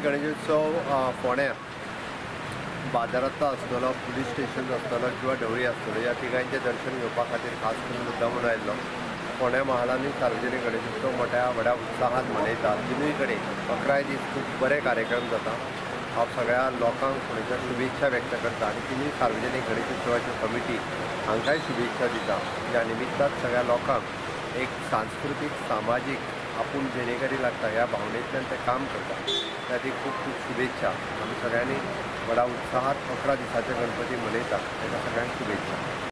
गणेशोत्सव फोंड्या बाजारांत आसतलो, पुलीस स्टेशन आसतलो किंवा ढवळी आसतलो, ह्या तिगांचें दर्शन घेवपा खातीर खास करून मुद्दामून आयिल्लो। फोंड्या महालांनी सार्वजनीक गणेशोत्सव मोठ्या उत्साहात मनयतात। तिनूय कडेन 11 दीस खूब बरे कार्यक्रम जाता। हांव सगळ्या लोकांक फोंडेच्या शुभेच्छा व्यक्त करता आनी तिनूय सार्वजनीक गणेशोत्सवाची कमिटी हांकांय शुभेच्छा दिता। ह्या निमित्तान सगळ्या लोकांक एक सांस्कृतीक सामाजीक आपूण जेणेकरी लागता ह्या भावनेंतल्यान ते काम करता। त्या खातीर खूब खूब शुभेच्छा। आमी सगळ्यांनी व्हडा उत्साहात 11 दिसाचे गणपती मनयतात, ताका सगळ्यांक शुभेच्छा।